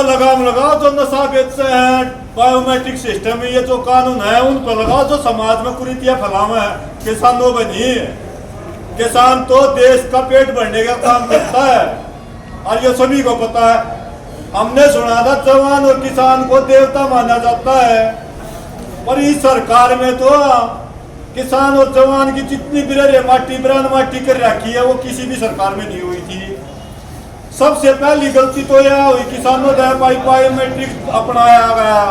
लगाम लगाओ जो नशा बेचते हैं, बायोमेट्रिक सिस्टम में ये जो कानून है उन पर लगाओ जो समाज में कुरीतियां फैलावे है। किसानों बनी किसान तो देश का पेट भरने का काम करता है और ये सभी को पता है। हमने सुना था जवान और किसान को देवता माना जाता है, पर इस सरकार में तो किसान और जवान की जितनी बिरान माटी कर रखी है वो किसी भी सरकार में नहीं हुई थी। सबसे पहली गलती तो यह हुई किसानों द्वारा बायोमेट्रिक अपनाया गया।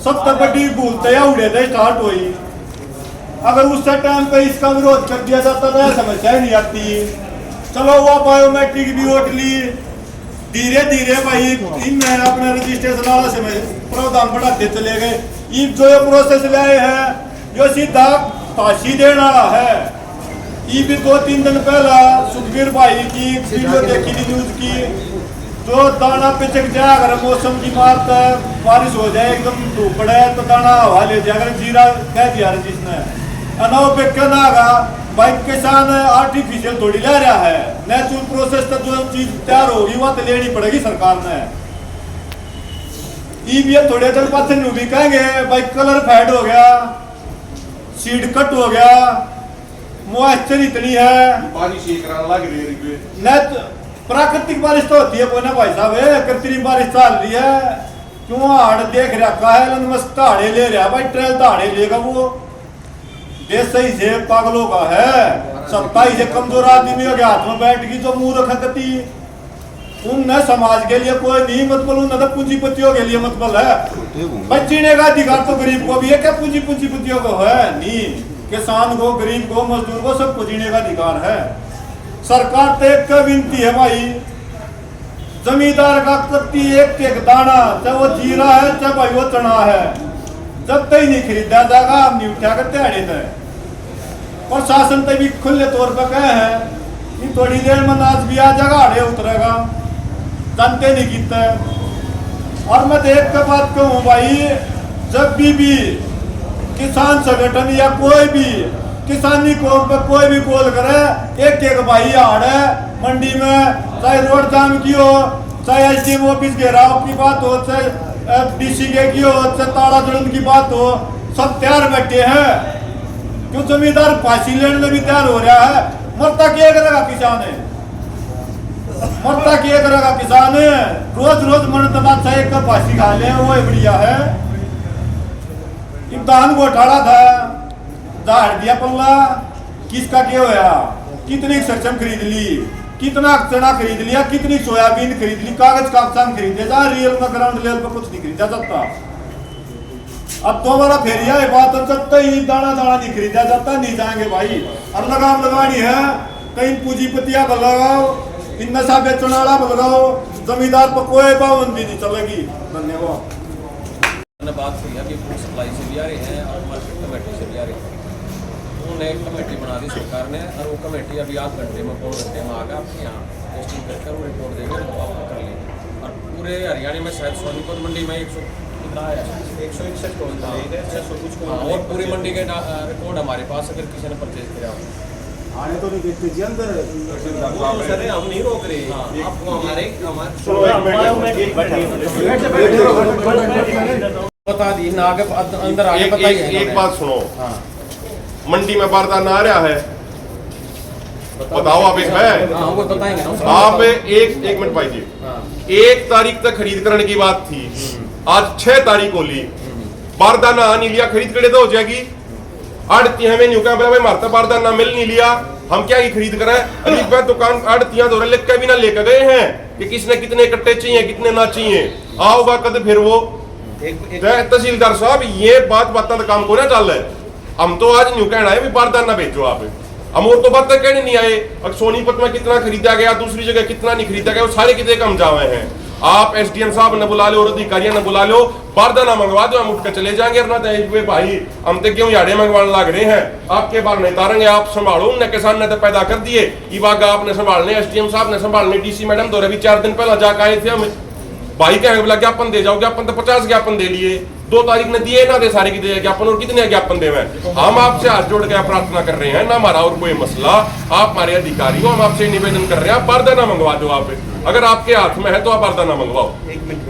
सबसे बड़ी भूल तो यह उड़े थे स्टार्ट हुई। अगर उस टाइम पे इसका विरोध कर दिया जाता तो यह समस्या नहीं आती। चलो वो बायोमेट्रिक भी वोट ली, धीरे धीरे भाई इनमें अपने रजिस्ट्रेशन वाला समय प्रावधान बढ़ाते चले गए। ये जो प्रोसेस लाए हैं जो सीधा फांसी देने वाला है। ये भी 2-3 दिन पहला सुखबीर भाई की वीडियो देखी थी न्यूज की, जो दाना पिचक जाए अगर मौसम की बात बारिश हो जाए एकदम धूप पड़े तो दाना हवा ले जाए। अगर जीरा कह दिया जिसने अनाव पे कहना भाई किसान आर्टिफिशियल थोड़ी ले रहा है, नेचुरल प्रोसेस तक जो चीज तैयार होगी वह तो लेनी पड़ेगी सरकार ने। ये थोड़े दिन पास भी कहेंगे भाई कलर फेड हो गया, सीड कट हो गया, मॉइस्चर इतनी है, बारिश लग रही है। प्राकृतिक बारिश तो होती है कोई ना भाई साहब, कृत्रिम बारिश चल रही है। क्यों हाड़ देख रखा है मस्त हाड़े ले रहा भाई, ट्रेल तो हाड़े लेगा वो। देश सही से पागलों का है, सत्ता ही से कमजोर आदमी के हाथ में बैठ गई जो मूर्ख गति। उनने समाज के लिए कोई नहीं मतलब, उन्हें तो पूंजीपतियों के लिए मतलब है। भाई जीने का अधिकार तो गरीब को भी है, क्या पूंजीपतियों को है नहीं। किसान को, गरीब को, मजदूर को सबको जीने का अधिकार है। सरकार से एक विनती है भाई, जमींदार का कत्ती एक दाना, चाहे वो जीरा है चाहे भाई वो चना है, जब तक नहीं खरीदा जाएगा हम नहीं उठा करते अड़े थे। प्रशासन तक भी खुले तौर पर कहे हैं कि थोड़ी देर में अनाज भी आ जाएगा, अड़े उतरेगा, जानते नहीं कितने। और मैं देख के बात कहूँ भाई, जब भी किसान संगठन या कोई भी किसानी कौम पर कोई भी कॉल करे, एक भाई हाड़ है मंडी में, चाहे रोड जाम की हो, चाहे एसडीएम ऑफिस घेराव की बात हो, चाहे डीसी के की हो, चाहे ताला जुड़न की बात हो, सब तैयार बैठे हैं। क्यों जमींदार फांसी लेने में भी तैयार हो रहा है। मरता क्या करेगा किसान है, मरता क्या करेगा किसान है। रोज रोज मरता चाहे एक फांसी खा ले वो बढ़िया है। धान घोटाला था, झाड़ दिया पल्ला, किसका क्या होया, कितनी सरसम खरीद ली, कितना चना खरीद लिया, कितनी सोयाबीन खरीद ली, कागज कागजात खरीदे जा, रियल में ग्राउंड लेवल पर कुछ नहीं खरीदा जाता। अब तो हमारा फेरिया है बात सकता ही दाना दाना नहीं खरीदा जाता, नहीं जाएंगे भाई। और लगाम लगानी है, कहीं पूंजीपतियां पर लगाओ, इन नशा बेचने वाला पर लगाओ, जमींदार पर कोई पाबंदी नहीं चलेगी। धन्यवाद। बात हुई है कि फूड सप्लाई से भी आ रहे हैं और मार्केट कमेटी से भी आ रहे हैं। उन्होंने एक कमेटी बना दी सरकार ने, और वो कमेटी अभी आध घंटे में 1 घंटे में आकर आपके यहाँ टेस्टिंग करके वो रिपोर्ट देंगे, तो आपको कर लेंगे। और पूरे हरियाणा में शायद सोनीपत मंडी में 161 कुछ, और पूरी मंडी के रिकॉर्ड हमारे पास, अगर किसी ने परचेज किया आने तो नहीं देखते जी अंदर। सर हम नहीं रोक रहे, आपको हमारे बता दी ना, आगे अंदर आगे बताइए। एक बात सुनो, मंडी में बारदाना आ रहा है, बताओ आप इसमें। हाँ, वो बताएंगे ना आप एक मिनट भाई जी, 1 तारीख तक खरीद करने की बात थी, आज 6 तारीख हो ली, बारदाना आ नहीं लिया, खरीद करे तो हो जाएगी। आड़ती हमें नहीं होगा भाई मारता बारदाना मिल नहीं लिया, हम क्या ही खरीद करें। अली बात दुकान आड़तियां तो लिख के भी ना लेकर गए हैं कि किसने कितने कट्टे चाहिए कितने ना चाहिए, आओगा कद फिर वो तहसीलदार साहब ये बात का काम को ना चल रहा है। हम तो आज न्यू कहना है भी बारदाना भेजो आप, हम और तो बात कहने नहीं आए। अब सोनीपत में कितना खरीदा गया, दूसरी जगह कितना नहीं खरीदा गया, वो सारे कितने कम जावे हैं। आप एसडीएम साहब ने बुला लो और अधिकारियों ने बुला लो, बारदाना मंगवा दो, हम उठ कर चले जाएंगे। भाई हम तो क्यों याड़े मंगवाने लग रहे हैं, आपके बार नहीं तारेंगे, आप संभालो। उनने किसान ने तो पैदा कर दिए, इवागा आपने संभालने, एसडीएम साहब ने संभालने, डीसी मैडम तो अभी 4 दिन पहले जाकर आए थे। हम भाई कहेंगे बोला ज्ञापन दे जाओ, ज्ञापन तो 50 ज्ञापन दे लिए, 2 तारीख ने दिए ना दे सारे की दे ज्ञापन, और कितने ज्ञापन दे। हम आपसे हाथ जोड़ के प्रार्थना कर रहे हैं, ना हमारा और कोई मसला, आप हमारे अधिकारी हो, हम आपसे निवेदन कर रहे हैं, आप बारदाना मंगवा दो। आप अगर आपके हाथ में है तो आप बारदाना मंगवाओ। 1 मिनट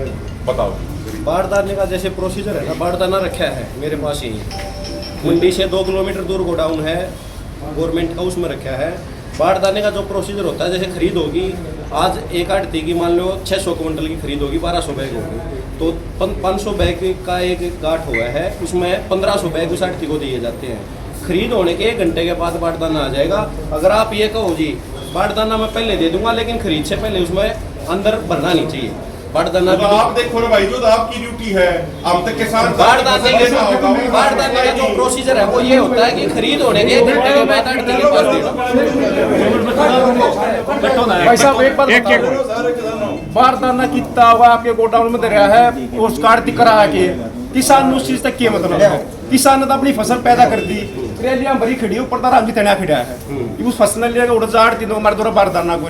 बताओ। बारदाने का जैसे प्रोसीजर है ना, बारदाना रखा है मेरे पास ही, मंडी से 2 किलोमीटर दूर गोडाउन है गवर्नमेंट का, उसमें रखा है। बारदाने का जो प्रोसीजर होता है, जैसे खरीद होगी आज एक आड़ती की मान लो 600 क्विंटल की खरीद होगी, 1200 बैग होगी, तो 500 बैग का एक गांठ हुआ है, उसमें 1500 बैग उस आड़ती को दिए जाते हैं। खरीद होने के 1 घंटे के बाद बारदाना आ जाएगा। अगर आप ये कहो जी बारदाना मैं पहले दे दूंगा, लेकिन खरीद से पहले उसमें अंदर भरना नहीं चाहिए बारदाना। तो आप देखो ना भाई, जो तो आपकी ड्यूटी है, हम तक किसान बारदाने का जो प्रोसीजर है वो ये होता है कि खरीद होने के 1 घंटे के बाद आड़ती के पास देना। भाई साहब एक बात बताओ, बारदाना कितना हुआ आपके गोडाउन में दे रहा है, उस कार्ड करा के किसान ने उस चीज तक क्या मतलब है? किसान ने तो अपनी फसल पैदा कर दी, ट्रेलियां भरी खड़ी ऊपर तारा भी तना खड़ा है, उस फसल ने उड़ जाड़ तीनों हमारे द्वारा बारदाना को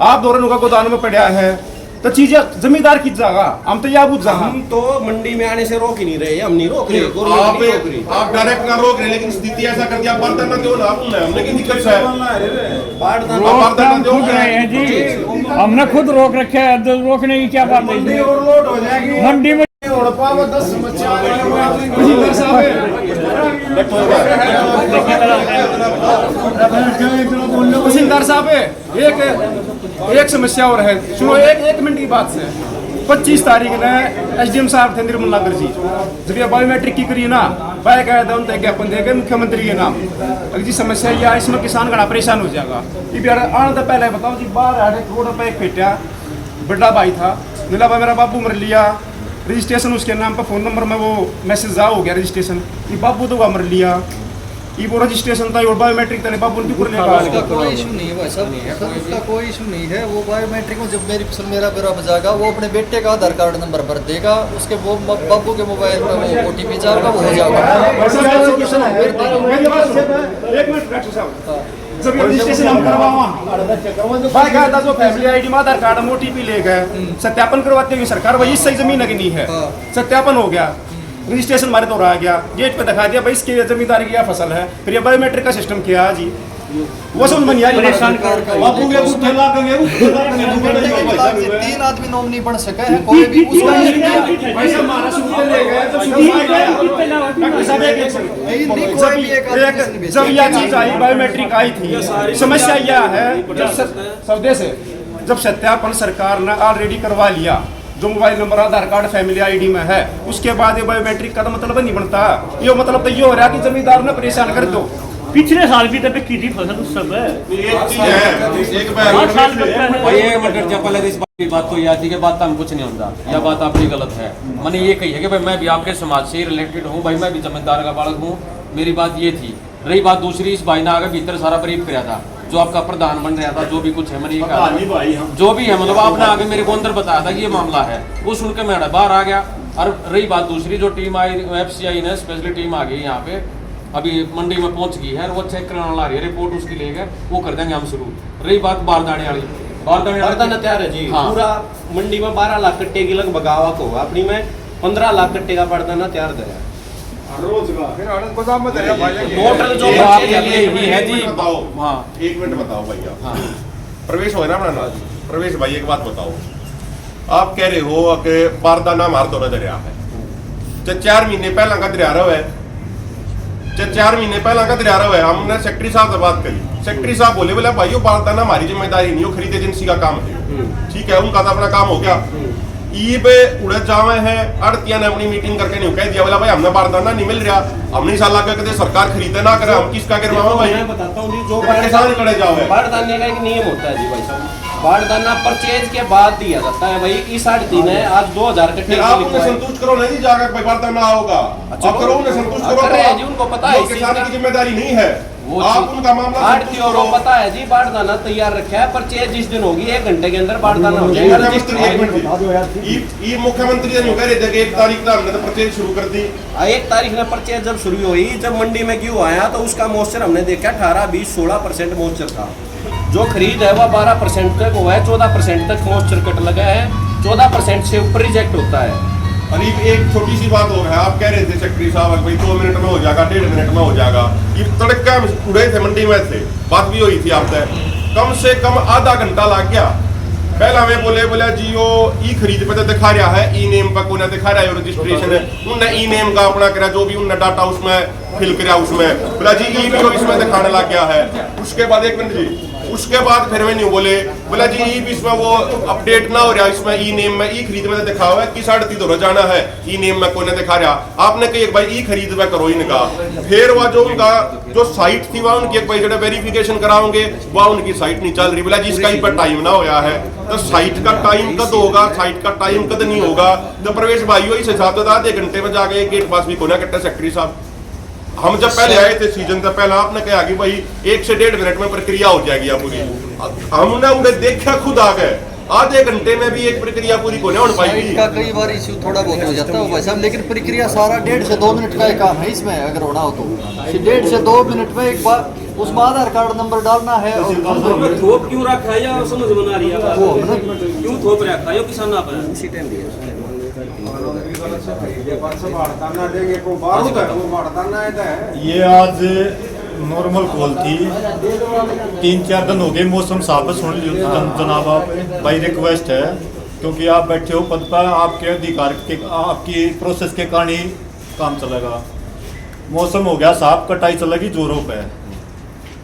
आप दोनों का गोदाम में पड़ा है, तो चीजें जमींदार की जागा, हम तो या बुझ जागा। हम तो मंडी में आने से रोक ही नहीं रहे, हम नहीं रोक रहे, आप डायरेक्ट ना रोक रहे, लेकिन स्थिति ऐसा कर दिया बारदाना दो ना, हमने की दिक्कत है। बारदाना खुद रहे हैं जी, हमने खुद रोक रखे है, तो रोकने की क्या बात है? ओवरलोड हो जाएगी मंडी में तहसीलदार साहब एक समस्या और है, सुनो एक मिनट की बात से। 25 तारीख ने एसडीएम साहब थे निर्मल नगर जी, जब ये बायोमेट्रिक की करी ना, बाकायदा उन ज्ञापन दे गए मुख्यमंत्री के नाम। अगर जी समस्या यह है, इसमें किसान घना परेशान हो जाएगा। आने तो पहले बताओ जी, 12 करोड़ रुपए फेटा, बड़ा भाई था नीला भाई, मेरा बाबू मर लिया, रजिस्ट्रेशन उसके नाम पर फ़ोन नंबर में वो मैसेज आ हो गया रजिस्ट्रेशन, ये बाबू तो मर लिया, ये वो रजिस्ट्रेशन था और बायोमेट्रिक था, बाबू उनकी पूरे उसका कोई इशू नहीं है भाई साहब, उसका कोई इशू नहीं है। वो बायोमेट्रिक में जब मेरी फसल मेरा ब्यौरा बजाएगा, वो अपने बेटे का आधार कार्ड नंबर भर देगा, उसके वो बाबू के मोबाइल में वो OTP जाएगा, वो हो जाएगा। जब रजिस्ट्रेशन हम करवावा जो फैमिली आईडी में आधार कार्ड में OTP ले गए, सत्यापन करवाते हुए सरकार वही सही जमीन है कि नहीं है, सत्यापन हो गया, रजिस्ट्रेशन हमारे तो रहा गया, गेट पे दिखा दिया भाई इसके जमींदार की फसल है, फिर ये बायोमेट्रिक का सिस्टम किया जी, वो सब मन यार बापू के उठे ला के 3 आदमी नॉमिनी बन सके हैं, कोई भी उसका पैसा हमारा सूत्र ले गए, जब जब यह चीज आई बायोमेट्रिक आई थी, समस्या यह है सौदे से जब सत्यापन सरकार ने ऑलरेडी करवा लिया, जो मोबाइल नंबर आधार कार्ड फैमिली आईडी में है, उसके बाद ये बायोमेट्रिक का तो मतलब नहीं बनता। ये मतलब तो ये हो रहा है कि जमींदार ने परेशान कर दो। पिछले साल भी तब की थी फसल उस समय, ये मटर चपल है, इस बात की बात तो ये आती है कि बात हम कुछ नहीं होता, यह बात आपकी गलत है। मैंने ये कही है कि भाई मैं भी आपके समाज से रिलेटेड हूँ, भाई मैं भी जमींदार का बालक हूँ, मेरी बात ये थी। रही बात दूसरी, इस भाई ने आगे भीतर सारा ब्रीफ कराया था, जो आपका प्रधान बन रहा था, जो भी कुछ है मैंने ये कहा जो भी है, मतलब आपने आगे मेरे को अंदर बताया था कि ये मामला है, वो सुन के मैं बाहर आ गया। और रही बात दूसरी, जो टीम आई FCI ने स्पेशली टीम आ गई यहाँ पे, अभी मंडी में पहुंच गई है, वो चेक कराने ला रही है, रिपोर्ट उसकी लेकर वो कर देंगे हम शुरू। रही बात बारदाने वाली, बारदाना तैयार है जी, हाँ। पूरा मंडी में 12 लाख कट्टे की लगभग आवक होगा, अपनी में 15 लाख कट्टे का बारदाना तैयार है टोटल जो आपके लिए ही है जी। बताओ, हाँ 1 मिनट बताओ भैया, हाँ प्रवेश हो ना अपना, प्रवेश भाई एक बात बताओ, आप कह रहे हो कि बारदाना मार दो दरिया है, 4 महीने पहला का दरिया रहा है, 4 महीने पहला का दरिया रहा है। हमने सेक्रेटरी साहब से बात करी, सेक्रेटरी साहब बोले भाई बारदाना हमारी जिम्मेदारी नहीं, खरीद एजेंसी का काम है, ठीक है, उनका तो अपना काम हो गया। ई पे उड़े जावे हैं, अड़तिया ने अपनी मीटिंग करके नहीं कह दिया बोला भाई हमने बारदाना नहीं मिल रहा, हमने साल लगा कहते सरकार खरीदे ना करे, हम किसका करवाओ भाई? मैं बताता हूँ जी, जो किसान खड़े जाओ बारदाने का एक नियम होता है जी भाई साहब, बारदाना परचेज के बाद दिया जाता है। भाई इस 8 दिन है, आज 2000 कट्टे आप उन्हें संतुष्ट करो नहीं जाकर भाई बारदाना आओगा, आप करो उन्हें संतुष्ट करो, कर रहे हैं जी, उनको पता है किसान की जिम्मेदारी नहीं है, वो आप उनका मामला आड़ती और पता है जी, बारदाना तैयार रखा है, परचेज जिस दिन होगी 1 घंटे के अंदर बारदाना हो जाएगा। मुख्यमंत्री ने कह रहे थे कि 1 तारीख का हमने तो परचेज शुरू कर दी। 1 तारीख में परचेज जब शुरू हुई, जब मंडी में गेहूं आया तो उसका मॉइस्चर हमने देखा 18, 20, 16% मॉइस्चर था। जो खरीद है वह 12% तक हुआ है, 14% तक मॉइस्चर कट लगा है, 14% से ऊपर रिजेक्ट होता है। अरीब एक छोटी सी बात और है, आप कह रहे थे सेक्रेटरी साहब भाई 2 मिनट में हो जाएगा, 1.5 मिनट में हो जाएगा, ये तड़का उड़े थे मंडी में से बात भी हुई थी आपसे, कम से कम आधा घंटा लग गया, पहला वे बोला जी यो ई खरीद पे तो दिखा रहा है, ई नेम पर कोई ना दिखा रहा है रजिस्ट्रेशन है, उनने ई नेम का अपना करा, जो भी उनने डाटा उसमें फिल करा उसमें बोला जी ई भी इसमें दिखाने लग गया है। उसके बाद 1 मिनट जी, उसके बाद फिर मैं बोला जी ई भी इसमें वो अपडेट ना हो रहा, इसमें ई नेम में ई खरीद में दिखा हुआ है कि 3.5 जाना है, ई नेम में कोई ना दिखा रहा। आपने कही एक भाई ई खरीद में करो इनका, फिर वह जो उनका जो साइट थी वह उनकी एक भाई जो वेरिफिकेशन कराओगे वह उनकी साइट नहीं चल रही। बोला जी इसका पर टाइम ना होया है, तो साइट का टाइम कद होगा, साइट का टाइम कद नहीं होगा। तो प्रवेश भाई इस हिसाब से आधे घंटे में जाके गेट पास भी कोना कट्टा सेक्रेटरी साहब। हम जब पहले आए थे सीजन से पहले आपने कहा कि भाई 1 से 1.5 मिनट में प्रक्रिया हो जाएगी पूरी, हमने उन्हें देखा खुद आ गए, आधे घंटे में भी एक प्रक्रिया पूरी को नहीं हो पाएगी। का कई बार इश्यू थोड़ा बहुत हो जाता है भाई साहब, लेकिन प्रक्रिया सारा 1.5 से 2 मिनट का ही काम है इसमें। अगर होना हो तो 1.5 से 2 मिनट में एक बार उसमें आधार कार्ड नंबर डालना है। और थोप क्यों रखा है या समझ में आ रही है क्यों थोप रखा है किसान पर इसी टाइम दिया ये आज नॉर्मल कॉल थी, 3-4 दिन हो गए मौसम साफ सुन लियो जनाब आप भाई रिक्वेस्ट है, क्योंकि आप बैठे हो पद पर, आपके अधिकार के आपकी प्रोसेस के कारण ही काम चलेगा। मौसम हो गया साफ, कटाई चलेगी जोरों पे,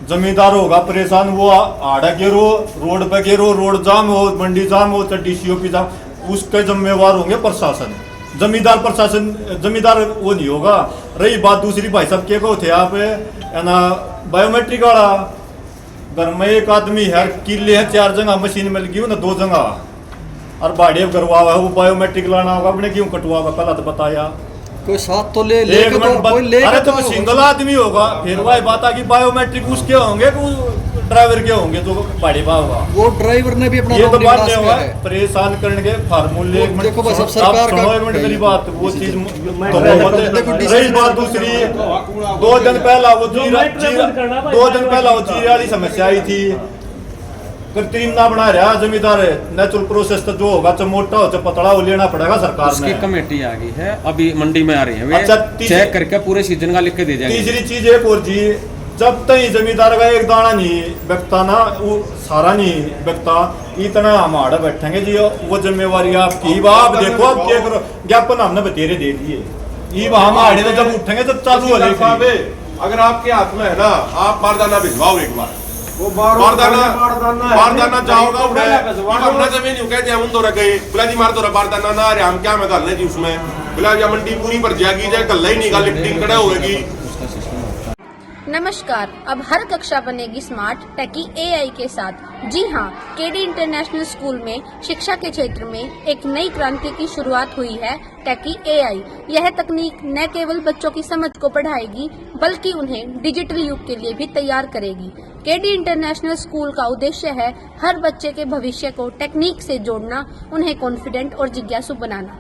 जमींदार होगा परेशान, वो आड़ा गिरो रोड पे गिरो, रोड जाम हो, मंडी जाम हो, तो DCOP जाम, उसके जिम्मेवार होंगे प्रशासन, जमींदार प्रशासन, जमींदार वो नहीं होगा। रही बात दूसरी भाई साहब के को थे आप है ना बायोमेट्रिक वाला, घर में एक आदमी है, किले है 4 जगह मशीन मिल गई ना 2 जगह, और बाड़े करवा हुआ है, वो बायोमेट्रिक लाना होगा, अपने क्यों कटवा होगा पहला तो बताया। कोई साथ तो ले एक मिनट अरे तो सिंगल आदमी होगा, फिर वही बात आ कि बायोमेट्रिक उसके होंगे, ड्राइवर के होंगे जो गाड़ी पा होगा, वो ड्राइवर ने भी अपना ये तो बात नहीं होगा परेशान करने के फार्मूले। देखो बस अब सरकार का 1 मिनट मेरी बात, वो चीज रही बात दूसरी, 2 दिन पहला वो 2 दिन पहला वो जीरे वाली समस्या आई थी, कृत्रिम ना बना रहा जमींदार, नेचुरल प्रोसेस तो जो होगा तो मोटा हो तो पतला हो लेना पड़ेगा सरकार उसकी ने। कमेटी आ गई है, अभी मंडी में आ रही है, वे अच्छा, चेक करके पूरे सीजन का लिख के दे जाएंगे। तीसरी चीज एक और जी, जब तक जमींदार का एक दाना नहीं बिकता ना, वो सारा नहीं बिकता, इतना हम आड़ा बैठेंगे जी, वो जिम्मेवारी आपकी। आप देखो आप क्या करो, ज्ञापन हमने बतेरे दे दिए, ये हम आड़े तो जब उठेंगे जब चालू हो जाएगी। अगर आपके हाथ में है ना, आप बारदाना भिजवाओ एक बार, वो बारदाना जाओगा उड़े, हमने जमीन यूं कहते हम तो रखे, बोला जी मार तो बारदाना ना रहे, हम क्या में डालने जी उसमें, बोला जी मंडी पूरी भर जाएगी, जाए कल ही नहीं लिफ्टिंग खड़ा होगी। नमस्कार, अब हर कक्षा बनेगी स्मार्ट टेकी AI के साथ। जी हाँ, केडी इंटरनेशनल स्कूल में शिक्षा के क्षेत्र में एक नई क्रांति की शुरुआत हुई है, टेकी AI। यह तकनीक न केवल बच्चों की समझ को बढ़ाएगी, बल्कि उन्हें डिजिटल युग के लिए भी तैयार करेगी। केडी इंटरनेशनल स्कूल का उद्देश्य है हर बच्चे के भविष्य को टेक्निक से जोड़ना, उन्हें कॉन्फिडेंट और जिज्ञासु बनाना।